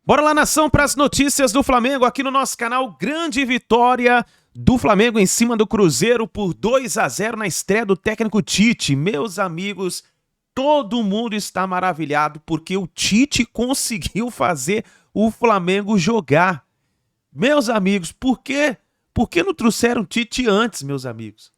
Bora lá, nação, para as notícias do Flamengo aqui no nosso canal. Grande vitória do Flamengo em cima do Cruzeiro por 2-0 na estreia do técnico Tite. Meus amigos, todo mundo está maravilhado porque o Tite conseguiu fazer o Flamengo jogar. Meus amigos, por que não trouxeram o Tite antes, meus amigos?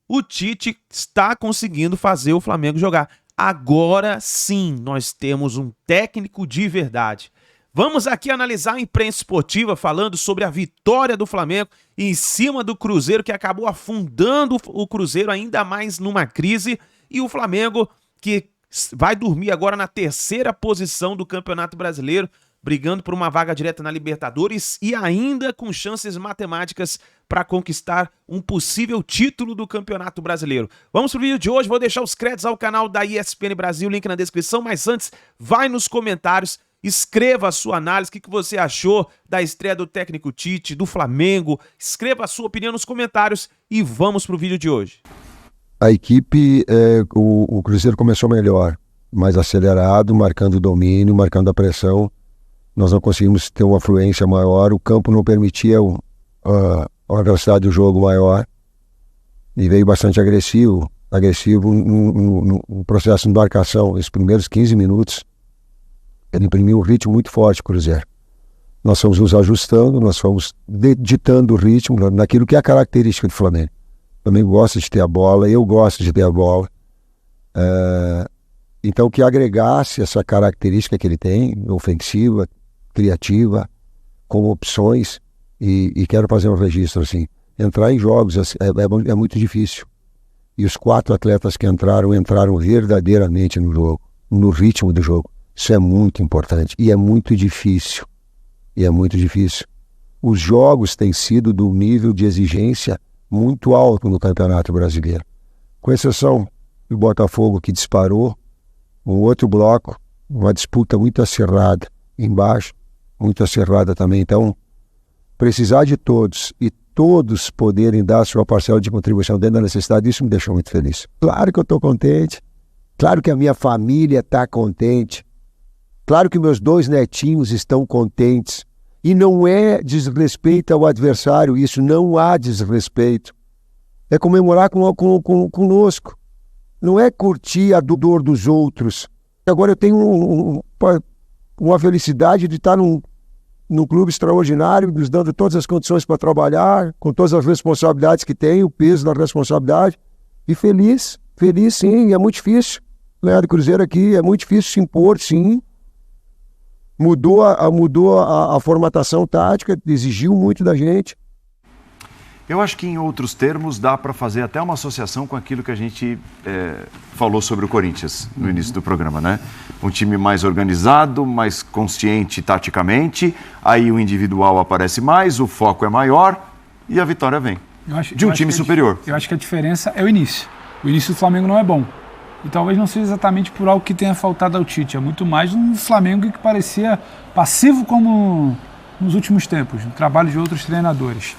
O Tite está conseguindo fazer o Flamengo jogar. Agora sim, nós temos um técnico de verdade. Vamos aqui analisar a imprensa esportiva falando sobre a vitória do Flamengo em cima do Cruzeiro, que acabou afundando o Cruzeiro ainda mais numa crise, e o Flamengo que vai dormir agora na terceira posição do Campeonato Brasileiro, brigando por uma vaga direta na Libertadores e ainda com chances matemáticas para conquistar um possível título do Campeonato Brasileiro. Vamos pro vídeo de hoje, vou deixar os créditos ao canal da ESPN Brasil, link na descrição, mas antes, vai nos comentários, escreva a sua análise, o que você achou da estreia do técnico Tite, do Flamengo, escreva a sua opinião nos comentários e vamos pro vídeo de hoje. A equipe, o Cruzeiro começou melhor, mais acelerado, marcando o domínio, marcando a pressão. Nós não conseguimos ter uma fluência maior, o campo não permitia uma velocidade do jogo maior e veio bastante agressivo no processo de marcação. Os primeiros 15 minutos ele imprimiu um ritmo muito forte, Cruzeiro. Nós fomos nos ajustando, nós fomos ditando o ritmo naquilo que é a característica do Flamengo. O Flamengo gosta de ter a bola, eu gosto de ter a bola. Então que agregasse essa característica que ele tem, ofensiva, criativa, com opções, e quero fazer um registro assim. Entrar em jogos é muito difícil. E os 4 atletas que entraram verdadeiramente no jogo, no ritmo do jogo. Isso é muito importante e é muito difícil. Os jogos têm sido do nível de exigência muito alto no Campeonato Brasileiro. Com exceção do Botafogo, que disparou, um outro bloco, uma disputa muito acirrada embaixo, muito acirrada também. Então, precisar de todos e todos poderem dar a sua parcela de contribuição dentro da necessidade, isso me deixou muito feliz. Claro que eu estou contente, claro que a minha família está contente, claro que meus 2 netinhos estão contentes, e não é desrespeito ao adversário, isso não há desrespeito. É comemorar conosco, não é curtir a dor dos outros. Agora eu tenho uma felicidade de estar num clube extraordinário, nos dando todas as condições para trabalhar, com todas as responsabilidades que tem, o peso da responsabilidade, e feliz sim, é muito difícil. Ganhar do Cruzeiro aqui é muito difícil se impor, sim. Mudou a formatação tática, exigiu muito da gente. Eu acho que, em outros termos, dá para fazer até uma associação com aquilo que a gente falou sobre o Corinthians no início do programa, né? Um time mais organizado, mais consciente taticamente, aí o individual aparece mais, o foco é maior e a vitória vem de um time superior. Eu acho que a diferença é o início. O início do Flamengo não é bom. E talvez não seja exatamente por algo que tenha faltado ao Tite. É muito mais um Flamengo que parecia passivo como nos últimos tempos, no trabalho de outros treinadores.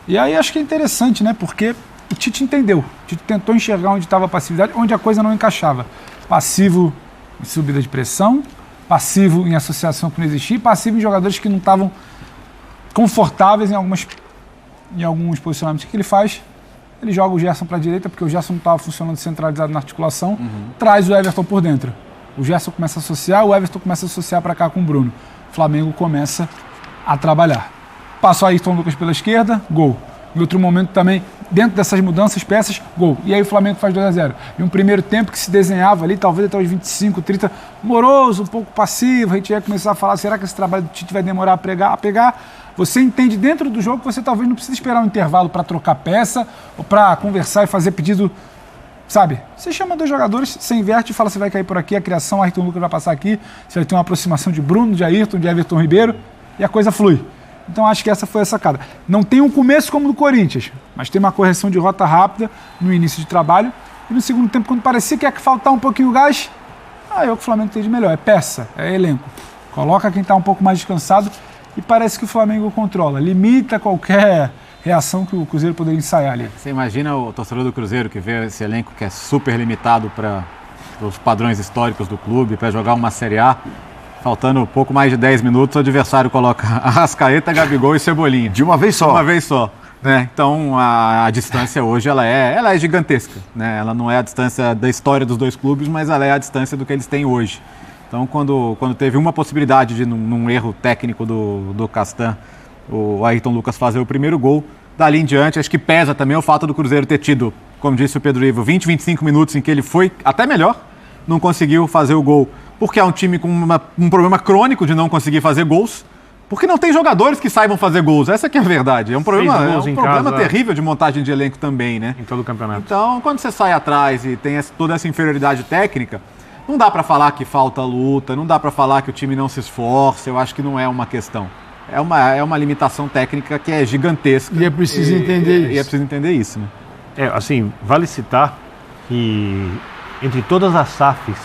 E aí acho que é interessante, né? Porque o Tite entendeu. O Tite tentou enxergar onde estava a passividade, onde a coisa não encaixava. Passivo em subida de pressão, passivo em associação que não existia, e passivo em jogadores que não estavam confortáveis em alguns posicionamentos. O que ele faz? Ele joga o Gerson para a direita, porque o Gerson não estava funcionando centralizado na articulação, traz o Everton por dentro. O Gerson começa a associar, o Everton começa a associar para cá com o Bruno. O Flamengo começa a trabalhar. Passa o Ayrton Lucas pela esquerda, gol. Em outro momento também, dentro dessas mudanças, peças, gol. E aí o Flamengo faz 2-0. E um primeiro tempo que se desenhava ali, talvez até os 25, 30, moroso, um pouco passivo, a gente ia começar a falar, será que esse trabalho do Tite vai demorar a pegar? Você entende dentro do jogo que você talvez não precisa esperar um intervalo para trocar peça ou para conversar e fazer pedido, sabe? Você chama 2 jogadores, você inverte e fala, você vai cair por aqui, a criação, o Ayrton Lucas vai passar aqui, você vai ter uma aproximação de Bruno, de Ayrton, de Everton Ribeiro e a coisa flui. Então acho que essa foi a sacada. Não tem um começo como do Corinthians, mas tem uma correção de rota rápida no início de trabalho e no segundo tempo, quando parecia que ia faltar um pouquinho o gás, é o que o Flamengo tem de melhor, é peça, é elenco. Coloca quem está um pouco mais descansado e parece que o Flamengo controla, limita qualquer reação que o Cruzeiro poderia ensaiar ali. Você imagina o torcedor do Cruzeiro que vê esse elenco que é super limitado para os padrões históricos do clube, para jogar uma Série A, Faltando pouco mais de 10 minutos, o adversário coloca Arrascaeta, Gabigol e Cebolinha. De uma vez só. Uma vez só. Né? Então a distância hoje ela é gigantesca. Né? Ela não é a distância da história dos dois clubes, mas ela é a distância do que eles têm hoje. Então quando teve uma possibilidade de, num erro técnico do Castan, o Ayrton Lucas fazer o primeiro gol, dali em diante acho que pesa também o fato do Cruzeiro ter tido, como disse o Pedro Ivo, 20, 25 minutos em que ele foi até melhor, não conseguiu fazer o gol, porque é um time com um problema crônico de não conseguir fazer gols, porque não tem jogadores que saibam fazer gols, essa que é a verdade. É um problema terrível de montagem de elenco também, né? Em todo o campeonato. Então, quando você sai atrás e tem toda essa inferioridade técnica, não dá para falar que falta luta, não dá para falar que o time não se esforça, eu acho que não é uma questão. É uma limitação técnica que é gigantesca. E é preciso entender isso. E é preciso entender isso, né? Assim, vale citar que entre todas as SAFs,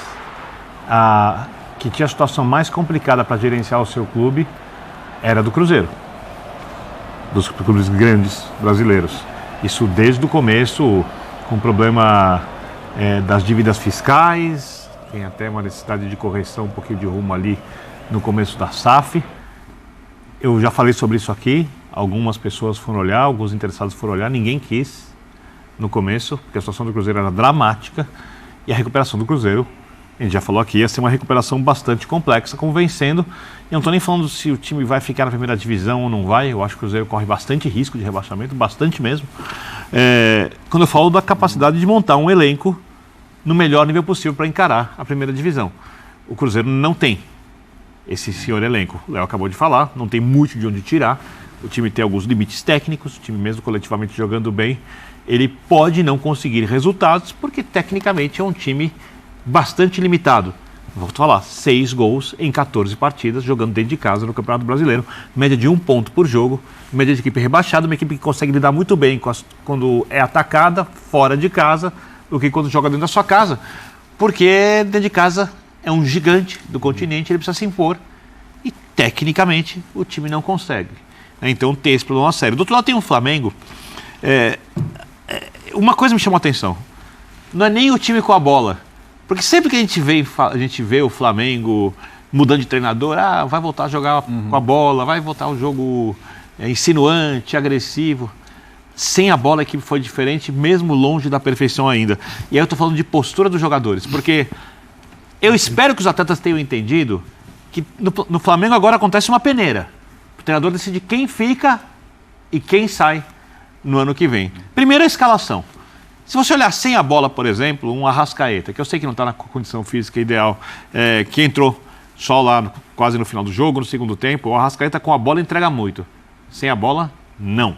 que tinha a situação mais complicada para gerenciar o seu clube era do Cruzeiro, dos clubes grandes brasileiros. Isso desde o começo, com o problema das dívidas fiscais, tem até uma necessidade de correção, um pouquinho de rumo ali no começo da SAF. Eu já falei sobre isso aqui, algumas pessoas foram olhar, alguns interessados foram olhar, ninguém quis no começo, porque a situação do Cruzeiro era dramática, e a recuperação do Cruzeiro, a gente já falou aqui, ia ser uma recuperação bastante complexa, convencendo. E não estou nem falando se o time vai ficar na primeira divisão ou não vai. Eu acho que o Cruzeiro corre bastante risco de rebaixamento, bastante mesmo. Quando eu falo da capacidade de montar um elenco no melhor nível possível para encarar a primeira divisão. O Cruzeiro não tem esse senhor elenco. O Léo acabou de falar, não tem muito de onde tirar. O time tem alguns limites técnicos, o time mesmo coletivamente jogando bem, ele pode não conseguir resultados, porque tecnicamente é um time bastante limitado. Vou falar, 6 gols em 14 partidas, jogando dentro de casa no Campeonato Brasileiro, média de 1 ponto por jogo, média de equipe rebaixada, uma equipe que consegue lidar muito bem quando é atacada fora de casa, do que quando joga dentro da sua casa, porque dentro de casa é um gigante do continente, ele precisa se impor, e tecnicamente o time não consegue. Então tem esse problema sério. Do outro lado tem o Flamengo. Uma coisa me chamou a atenção, não é nem o time com a bola. Porque sempre que a gente vê o Flamengo mudando de treinador, vai voltar a jogar com a bola, vai voltar ao jogo insinuante, agressivo. Sem a bola a equipe foi diferente, mesmo longe da perfeição ainda. E aí eu estou falando de postura dos jogadores, porque eu espero que os atletas tenham entendido que no Flamengo agora acontece uma peneira. O treinador decide quem fica e quem sai no ano que vem. Primeiro a escalação. Se você olhar sem a bola, por exemplo, um Arrascaeta, que eu sei que não está na condição física ideal, que entrou só lá quase no final do jogo, no segundo tempo, o Arrascaeta com a bola entrega muito. Sem a bola, não.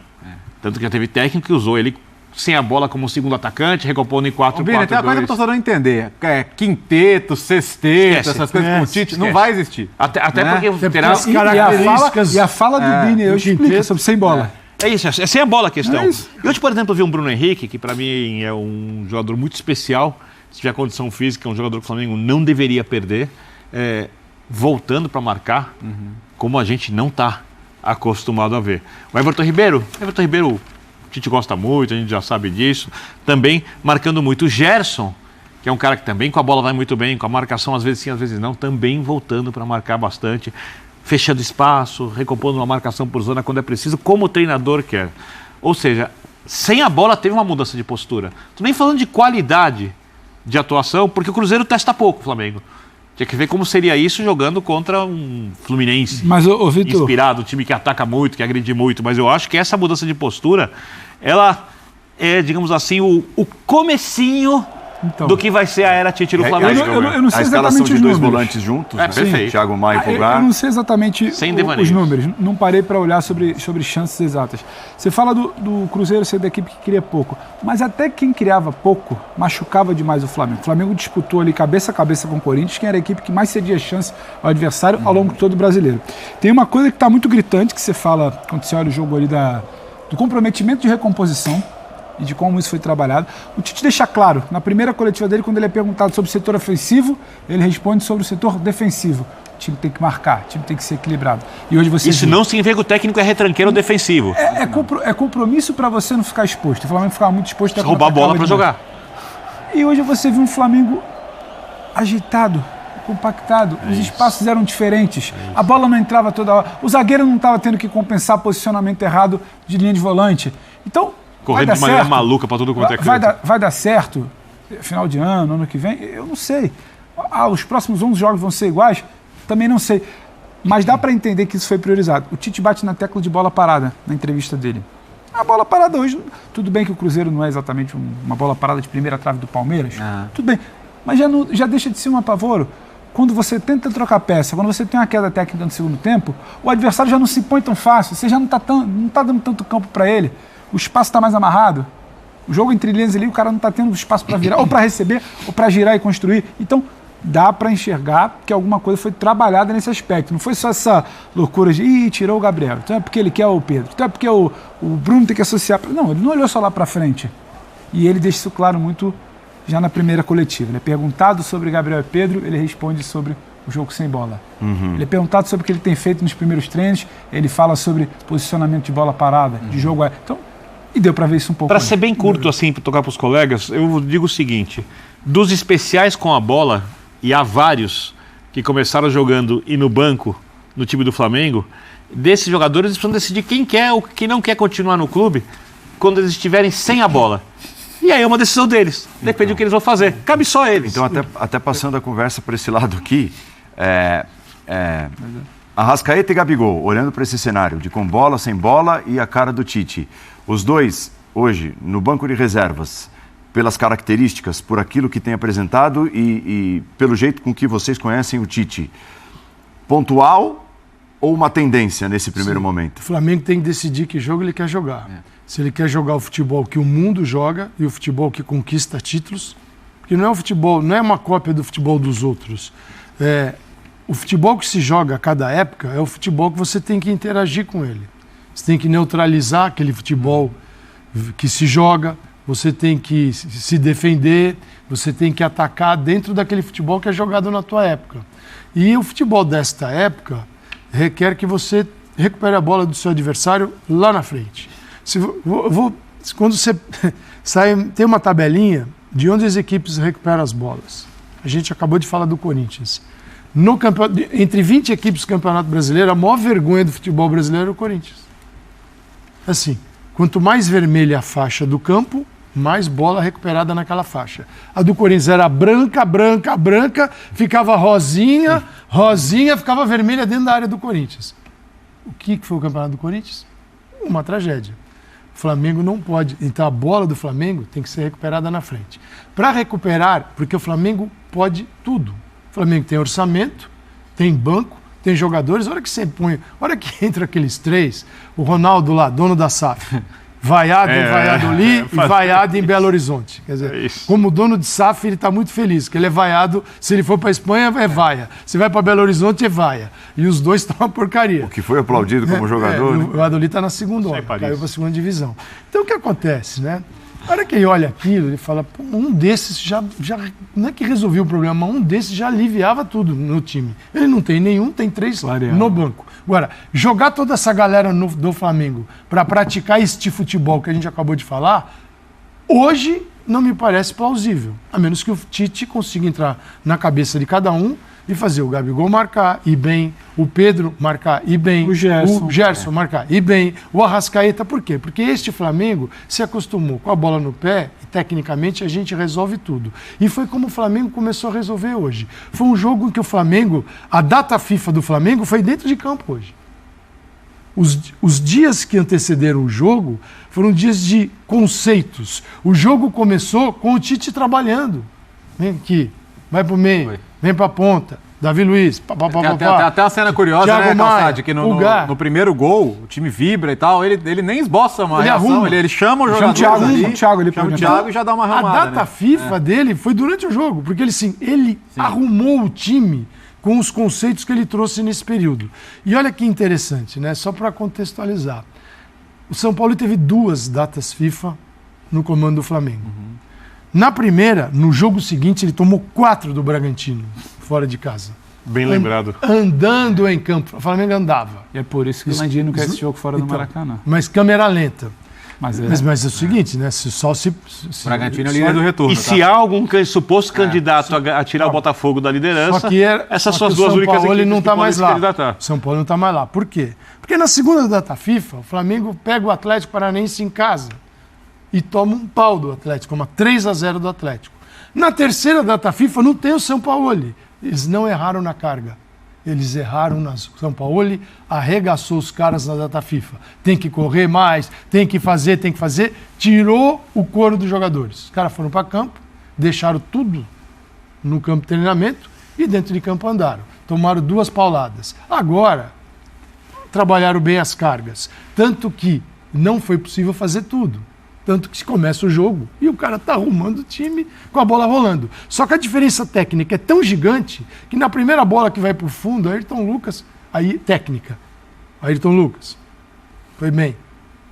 Tanto que já teve técnico que usou ele sem a bola como segundo atacante, recompondo em 4-4-2. Tem uma coisa que eu estou tentando entender. Quinteto, sexteto, essas coisas com o Tite, não vai existir. Até porque terá as características... E a fala do Bini hoje explica sobre sem bola. É isso, é sem a bola a questão. E hoje, por exemplo, eu vi um Bruno Henrique, que para mim é um jogador muito especial, se tiver condição física, é um jogador que o Flamengo não deveria perder, voltando para marcar, como a gente não está acostumado a ver. O Everton Ribeiro, o Tite gosta muito, a gente já sabe disso, também marcando muito. O Gerson, que é um cara que também com a bola vai muito bem, com a marcação às vezes sim, às vezes não, também voltando para marcar bastante, fechando espaço, recompondo uma marcação por zona quando é preciso, como o treinador quer. Ou seja, sem a bola teve uma mudança de postura. Estou nem falando de qualidade de atuação, porque o Cruzeiro testa pouco o Flamengo. Tinha que ver como seria isso jogando contra um Fluminense. Mas, Vitor, inspirado, um time que ataca muito, que agride muito. Mas eu acho que essa mudança de postura, ela é, digamos assim, o comecinho do que vai ser a era Tite no Flamengo. Eu não sei a escalação exatamente de os dois números. volantes juntos, né? Perfeito. Thiago Maia e Eu Pulgar. não sei exatamente os números, não parei para olhar sobre chances exatas. Você fala do Cruzeiro ser da equipe que cria pouco, mas até quem criava pouco machucava demais o Flamengo. O Flamengo disputou ali cabeça a cabeça com o Corinthians, quem era a equipe que mais cedia chance ao adversário ao longo de todo o brasileiro. Tem uma coisa que está muito gritante, que você fala quando você olha o jogo ali do comprometimento de recomposição e de como isso foi trabalhado. O Tite deixa claro, na primeira coletiva dele, quando ele é perguntado sobre o setor ofensivo, ele responde sobre o setor defensivo. O time tem que marcar, o time tem que ser equilibrado. E hoje você isso não significa que o técnico é retranqueiro defensivo. É compromisso para você não ficar exposto. O Flamengo ficava muito exposto. Roubar a bola para jogar. E hoje você viu um Flamengo agitado, compactado, os espaços eram diferentes, a bola não entrava toda hora, o zagueiro não estava tendo que compensar posicionamento errado de linha de volante. Então, correndo de maneira maluca para tudo quanto é canto. Vai dar certo? Final de ano que vem? Eu não sei. Os próximos 11 jogos vão ser iguais? Também não sei. Mas dá para entender que isso foi priorizado. O Tite bate na tecla de bola parada na entrevista dele. A bola parada hoje, tudo bem que o Cruzeiro não é exatamente uma bola parada de primeira trave do Palmeiras, tudo bem, mas já deixa de ser um apavoro. Quando você tenta trocar peça, quando você tem uma queda técnica no segundo tempo, o adversário já não se impõe tão fácil, você já não está dando tanto campo para ele, o espaço está mais amarrado, o jogo entre linhas ali, o cara não está tendo espaço para virar, ou para receber, ou para girar e construir. Então, dá para enxergar que alguma coisa foi trabalhada nesse aspecto. Não foi só essa loucura de tirou o Gabriel, então é porque ele quer o Pedro, então é porque o Bruno tem que associar. Não, ele não olhou só lá para frente. E ele deixa isso claro muito já na primeira coletiva. Ele é perguntado sobre Gabriel e Pedro, ele responde sobre o jogo sem bola. Ele é perguntado sobre o que ele tem feito nos primeiros treinos, ele fala sobre posicionamento de bola parada, de jogo. Então, e deu para ver isso um pouco. Para ser bem curto assim, para tocar para os colegas, eu digo o seguinte, dos especiais com a bola, e há vários que começaram jogando e no banco, no time do Flamengo, desses jogadores eles precisam decidir quem quer ou quem não quer continuar no clube quando eles estiverem sem a bola. E aí é uma decisão deles, depende do que eles vão fazer, cabe só a eles. Então até passando a conversa para esse lado aqui, Arrascaeta e Gabigol, olhando para esse cenário de com bola, sem bola e a cara do Tite, os dois hoje no banco de reservas, pelas características, por aquilo que tem apresentado e pelo jeito com que vocês conhecem o Tite, pontual ou uma tendência nesse primeiro momento? O Flamengo tem que decidir que jogo ele quer jogar. Se ele quer jogar o futebol que o mundo joga e o futebol que conquista títulos, porque não é o futebol, não é uma cópia do futebol dos outros. O futebol que se joga a cada época é o futebol que você tem que interagir com ele. Você tem que neutralizar aquele futebol que se joga, você tem que se defender, você tem que atacar dentro daquele futebol que é jogado na tua época. E o futebol desta época requer que você recupere a bola do seu adversário lá na frente. Quando você tem uma tabelinha de onde as equipes recuperam as bolas. A gente acabou de falar do Corinthians. Entre 20 equipes do Campeonato Brasileiro, a maior vergonha do futebol brasileiro é o Corinthians. Assim, quanto mais vermelha a faixa do campo, mais bola recuperada naquela faixa. A do Corinthians era branca, ficava rosinha, ficava vermelha dentro da área do Corinthians. O que foi o campeonato do Corinthians? Uma tragédia. O Flamengo não pode. Então a bola do Flamengo tem que ser recuperada na frente. Para recuperar, porque o Flamengo pode tudo. O Flamengo tem orçamento, tem banco, tem jogadores. A hora que você põe, a hora que entra aqueles três, o Ronaldo lá, dono da SAF, vaiado em Valladolid e vaiado em Belo Horizonte. Quer dizer, como dono de SAF, ele está muito feliz, porque ele é vaiado, se ele for para a Espanha, é vaia. Se vai para Belo Horizonte, é vaia. E os dois estão uma porcaria. O que foi aplaudido como jogador. O Valladolid está na segunda hora, caiu para a segunda divisão. Então, o que acontece, né? Na hora que ele olha aquilo, ele fala, um desses já não é que resolveu o problema, mas um desses já aliviava tudo no time. Ele não tem nenhum, tem 3 no banco. Agora, jogar toda essa galera do Flamengo para praticar este futebol que a gente acabou de falar, hoje não me parece plausível. A menos que o Tite consiga entrar na cabeça de cada um e fazer o Gabigol marcar, ir bem, o Pedro marcar, ir bem, o Gerson marcar, ir bem, o Arrascaeta. Por quê? Porque este Flamengo se acostumou com a bola no pé e, tecnicamente, a gente resolve tudo. E foi como o Flamengo começou a resolver hoje. Foi um jogo em que o Flamengo, a data FIFA do Flamengo foi dentro de campo hoje. Os dias que antecederam o jogo foram dias de conceitos. O jogo começou com o Tite trabalhando. Vem aqui, vai pro meio, vem pra ponta. Davi Luiz, Tem até uma cena curiosa, Thiago né, Maia, Calçade, que no primeiro gol, o time vibra e tal, ele nem esboça uma reação, ele chama o jogador chama o Thiago e já dá uma ramada. A data FIFA dele foi durante o jogo, porque ele arrumou o time com os conceitos que ele trouxe nesse período. E olha que interessante, né? Só para contextualizar. O São Paulo teve 2 datas FIFA no comando do Flamengo. Na primeira, no jogo seguinte, ele tomou 4 do Bragantino, fora de casa. Bem lembrado. Andando em campo. O Flamengo andava. E é por isso que o Landinho não quer esse jogo fora do Maracanã. Mas câmera lenta. Mas Mas é o seguinte, né? Se Bragantino é o líder do retorno. E se há algum suposto candidato a tirar o Botafogo da liderança, essas suas duas únicas equipes ele não está mais lá. candidatar. São Paulo não está mais lá. Por quê? Porque na segunda data FIFA, o Flamengo pega o Atlético Paranaense em casa e toma um pau do Atlético, uma 3-0 do Atlético. Na terceira data FIFA não tem o São Paulo. Eles não erraram na carga. Eles erraram na São Paulo, arregaçou os caras na data FIFA. Tem que correr mais, tem que fazer, tirou o couro dos jogadores. Os caras foram para campo, deixaram tudo no campo de treinamento e dentro de campo andaram. Tomaram 2 pauladas. Agora, trabalharam bem as cargas. Tanto que não foi possível fazer tudo. Tanto que se começa o jogo e o cara tá arrumando o time com a bola rolando. Só que a diferença técnica é tão gigante que na primeira bola que vai pro fundo, Ayrton Lucas, Ayrton Lucas, foi bem.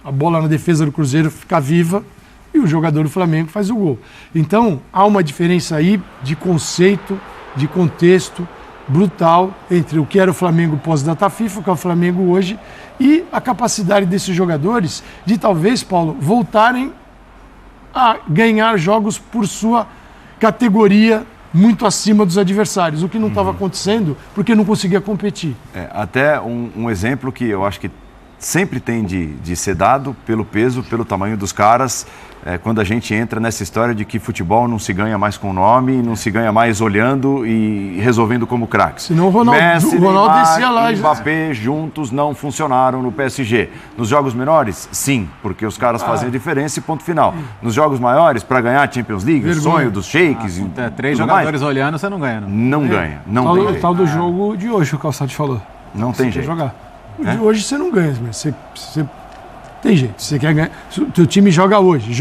A bola na defesa do Cruzeiro fica viva e o jogador do Flamengo faz o gol. Então, há uma diferença aí de conceito, de contexto brutal entre o que era o Flamengo pós-data FIFA, o que é o Flamengo hoje, e a capacidade desses jogadores de talvez, Paulo, voltarem a ganhar jogos por sua categoria muito acima dos adversários, o que não estava acontecendo porque não conseguia competir. Até um exemplo que eu acho que sempre tem de ser dado pelo peso, pelo tamanho dos caras, quando a gente entra nessa história de que futebol não se ganha mais com nome, não se ganha mais olhando e resolvendo como craques. Senão o Messi, Ronaldo Neymar, descia lá. Mbappé juntos não funcionaram no PSG. Nos jogos menores, sim, porque os caras fazem a diferença e ponto final. Nos jogos maiores, para ganhar a Champions League, o sonho dos sheiks... 3 jogadores olhando, você não ganha. Não ganha, não tem jeito. Tal do jogo de hoje, o Calçado falou. Não tem jeito. Jogar. O de hoje você não ganha, mas você tem jeito. Você quer ganhar. Se o teu time joga hoje,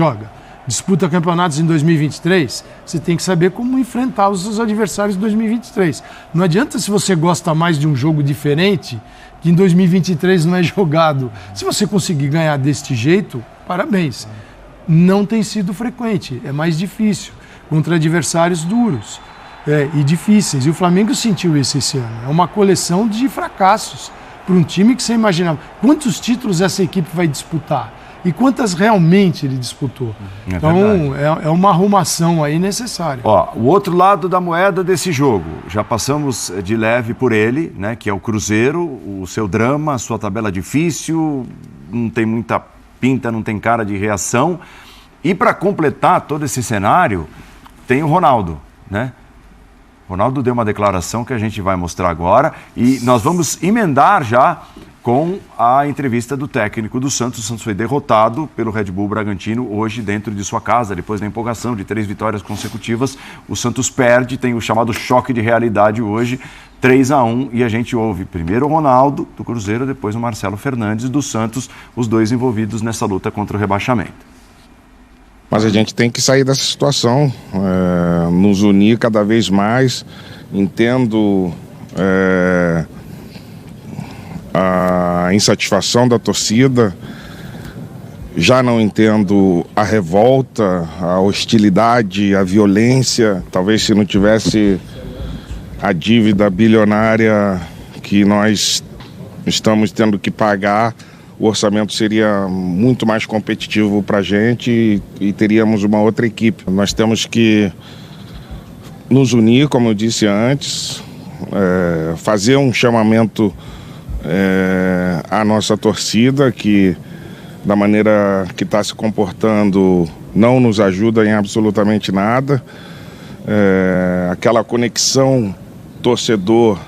disputa campeonatos em 2023, você tem que saber como enfrentar os seus adversários em 2023. Não adianta se você gosta mais de um jogo diferente, que em 2023 não é jogado. Se você conseguir ganhar deste jeito, parabéns. Não tem sido frequente, é mais difícil, contra adversários duros e difíceis. E o Flamengo sentiu isso esse ano. É uma coleção de fracassos para um time que você imaginava. Quantos títulos essa equipe vai disputar? E quantas realmente ele disputou? Então, é uma arrumação aí necessária. O outro lado da moeda desse jogo, já passamos de leve por ele, né, que é o Cruzeiro, o seu drama, a sua tabela difícil, não tem muita pinta, não tem cara de reação. E para completar todo esse cenário, tem o Ronaldo, né? Ronaldo deu uma declaração que a gente vai mostrar agora e nós vamos emendar já com a entrevista do técnico do Santos. O Santos foi derrotado pelo Red Bull Bragantino hoje dentro de sua casa, depois da empolgação de 3 vitórias consecutivas. O Santos perde, tem o chamado choque de realidade hoje, 3-1, e a gente ouve primeiro o Ronaldo do Cruzeiro, depois o Marcelo Fernandes do Santos, os dois envolvidos nessa luta contra o rebaixamento. Mas a gente tem que sair dessa situação, nos unir cada vez mais. Entendo a insatisfação da torcida, já não entendo a revolta, a hostilidade, a violência. Talvez se não tivesse a dívida bilionária que nós estamos tendo que pagar, o orçamento seria muito mais competitivo para a gente e teríamos uma outra equipe. Nós temos que nos unir, como eu disse antes, fazer um chamamento à nossa torcida, que da maneira que está se comportando não nos ajuda em absolutamente nada. Aquela conexão torcedor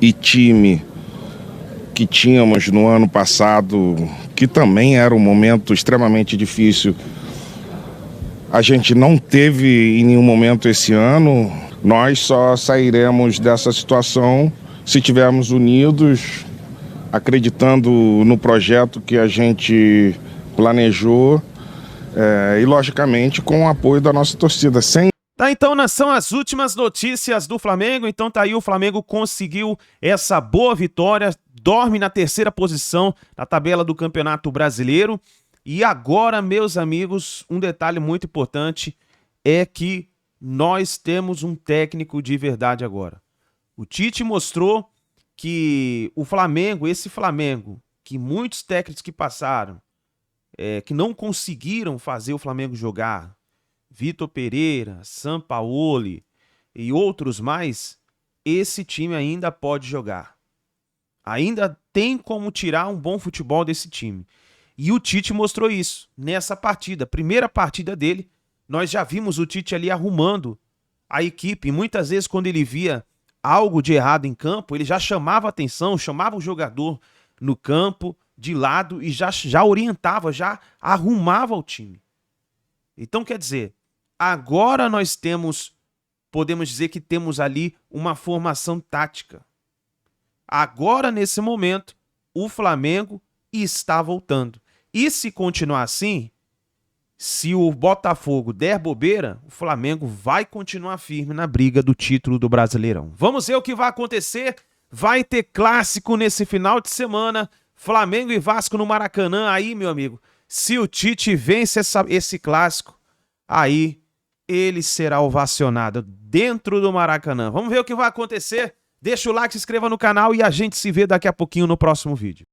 e time que tínhamos no ano passado, que também era um momento extremamente difícil, a gente não teve em nenhum momento esse ano. Nós só sairemos dessa situação se estivermos unidos, acreditando no projeto que a gente planejou e, logicamente, com o apoio da nossa torcida. Tá, então são as últimas notícias do Flamengo. Então tá aí, o Flamengo conseguiu essa boa vitória, dorme na 3ª posição na tabela do Campeonato Brasileiro. E agora, meus amigos, um detalhe muito importante é que nós temos um técnico de verdade agora. O Tite mostrou que o Flamengo, esse Flamengo, que muitos técnicos que passaram que não conseguiram fazer o Flamengo jogar, Vitor Pereira, Sampaoli e outros mais, esse time ainda pode jogar. Ainda tem como tirar um bom futebol desse time. E o Tite mostrou isso nessa partida. Primeira partida dele, nós já vimos o Tite ali arrumando a equipe. E muitas vezes, quando ele via algo de errado em campo, ele já chamava atenção, chamava o jogador no campo, de lado, e já orientava, já arrumava o time. Então, quer dizer, agora nós podemos dizer que temos ali uma formação tática. Agora, nesse momento, o Flamengo está voltando. E se continuar assim, se o Botafogo der bobeira, o Flamengo vai continuar firme na briga do título do Brasileirão. Vamos ver o que vai acontecer. Vai ter clássico nesse final de semana. Flamengo e Vasco no Maracanã. Aí, meu amigo, se o Tite vence esse clássico, aí ele será ovacionado dentro do Maracanã. Vamos ver o que vai acontecer. Deixa o like, se inscreva no canal e a gente se vê daqui a pouquinho no próximo vídeo.